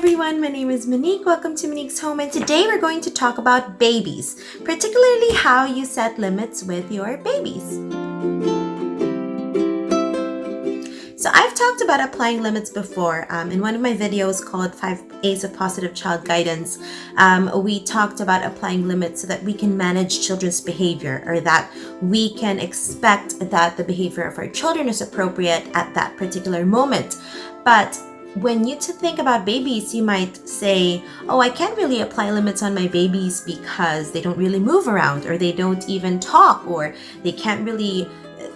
everyone, my name is Monique. Welcome to Monique's Home, and today we're going to talk about babies, particularly how you set limits with your babies. So I've talked about applying limits before in one of my videos called 5 A's of Positive Child Guidance. We talked about applying limits so that we can manage children's behavior, or that we can expect that the behavior of our children is appropriate at that particular moment. But when you think about babies, you might say, oh, I can't really apply limits on my babies because they don't really move around, or they don't even talk, or they can't really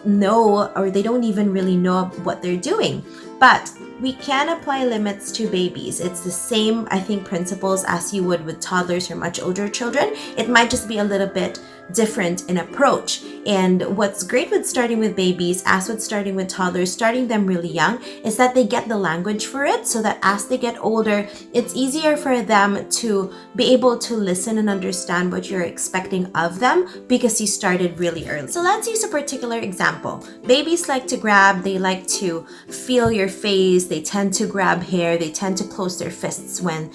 know, or they don't even really know what they're doing. But we can apply limits to babies. It's the same, I think, principles as you would with toddlers or much older children. It might just be a little bit different in approach. And what's great with starting with babies, as with starting with toddlers, starting them really young, is that they get the language for it, so that as they get older, it's easier for them to be able to listen and understand what you're expecting of them because you started really early. So let's use a particular example. Babies like to grab, they like to feel your face, they tend to grab hair, they tend to close their fists when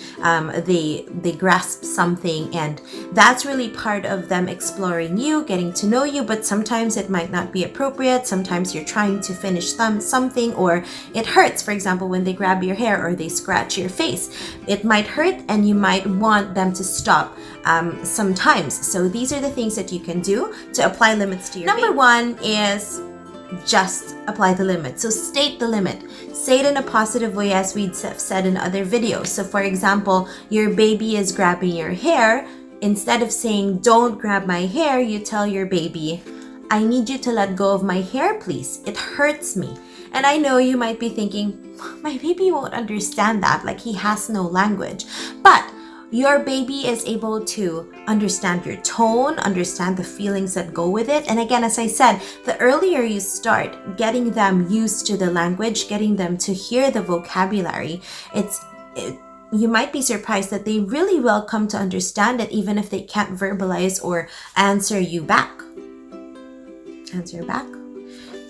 they grasp something, and that's really part of them exploring you, getting to know you. But sometimes it might not be appropriate. Sometimes you're trying to finish something, or it hurts. For example, when they grab your hair or they scratch your face, it might hurt and you might want them to stop sometimes. So these are the things that you can do to apply limits to your baby. Number one is just apply the limit. So state the limit. Say it in a positive way, as we'd said in other videos. So for example, your baby is grabbing your hair. Instead of saying, don't grab my hair, you tell your baby, I need you to let go of my hair, please. It hurts me. And I know you might be thinking, my baby won't understand that, like he has no language. But your baby is able to understand your tone, understand the feelings that go with it. And again, as I said, the earlier you start getting them used to the language, getting them to hear the vocabulary, you might be surprised that they really will come to understand it, even if they can't verbalize or answer you back.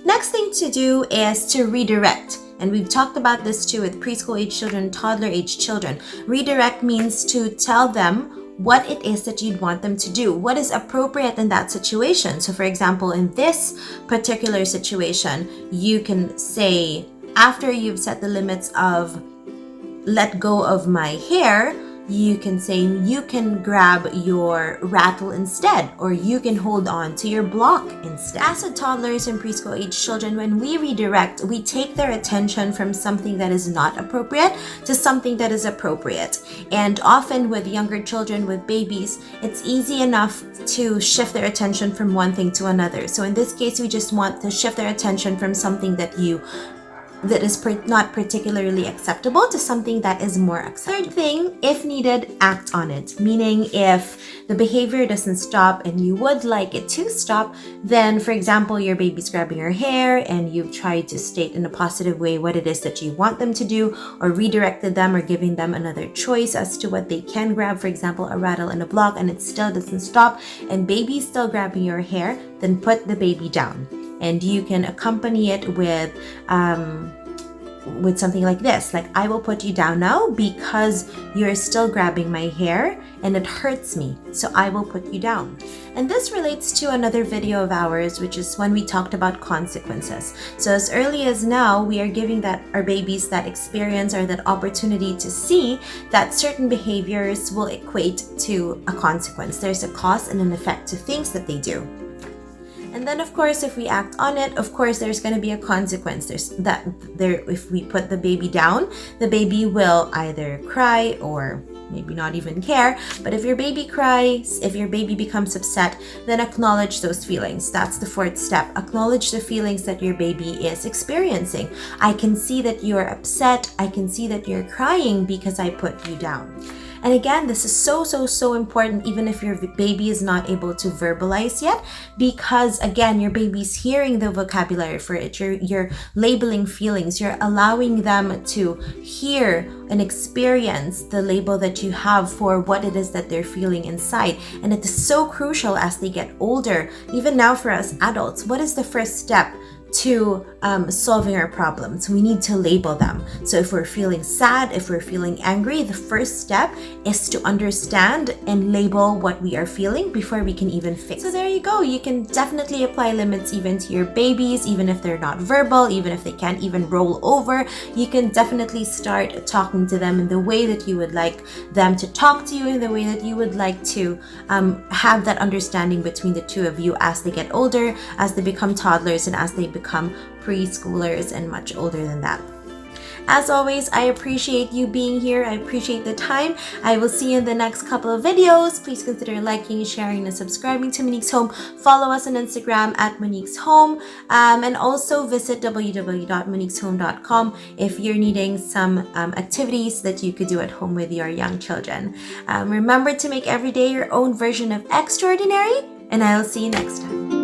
Next thing to do is to redirect. And we've talked about this too with preschool age children, toddler age children. Redirect means to tell them what it is that you'd want them to do, what is appropriate in that situation. So for example, in this particular situation, you can say, after you've set the limits of let go of my hair, you can say you can grab your rattle instead, or you can hold on to your block instead. As with toddlers and preschool age children, when we redirect, we take their attention from something that is not appropriate to something that is appropriate. And often with younger children, with babies, it's easy enough to shift their attention from one thing to another. So in this case, we just want to shift their attention from something that is not particularly acceptable to something that is more acceptable. Third thing, if needed, act on it. Meaning, if the behavior doesn't stop and you would like it to stop, then for example, your baby's grabbing your hair and you've tried to state in a positive way what it is that you want them to do, or redirected them, or giving them another choice as to what they can grab, for example, a rattle and a block, and it still doesn't stop, and baby's still grabbing your hair, then put the baby down. And you can accompany it with something like this, like, I will put you down now because you're still grabbing my hair and it hurts me, so I will put you down. And this relates to another video of ours, which is when we talked about consequences. So as early as now, we are giving our babies that experience, or that opportunity to see that certain behaviors will equate to a consequence. There's a cause and an effect to things that they do. And then, of course, if we act on it, of course, there's going to be a consequence. If we put the baby down, the baby will either cry or maybe not even care. But if your baby cries, if your baby becomes upset, then acknowledge those feelings. That's the fourth step. Acknowledge the feelings that your baby is experiencing. I can see that you're upset. I can see that you're crying because I put you down. And again, this is so important, even if your baby is not able to verbalize yet, because again, your baby's hearing the vocabulary for it. You're labeling feelings. You're allowing them to hear and experience the label that you have for what it is that they're feeling inside. And it is so crucial as they get older, even now for us adults. What is the first step to solving our problems. We need to label them. So if we're feeling sad, if we're feeling angry, the first step is to understand and label what we are feeling before we can even fix. So there you go. You can definitely apply limits even to your babies, even if they're not verbal, even if they can't even roll over. You can definitely start talking to them in the way that you would like them to talk to you, in the way that you would like to have that understanding between the two of you as they get older, as they become toddlers, and as they become preschoolers and much older than that. As always, I appreciate you being here. I appreciate the time. I will see you in the next couple of videos. Please consider liking, sharing, and subscribing to Monique's Home. Follow us on Instagram at Monique's Home, and also visit www.moniqueshome.com if you're needing some activities that you could do at home with your young children. Remember to make every day your own version of extraordinary, and I'll see you next time.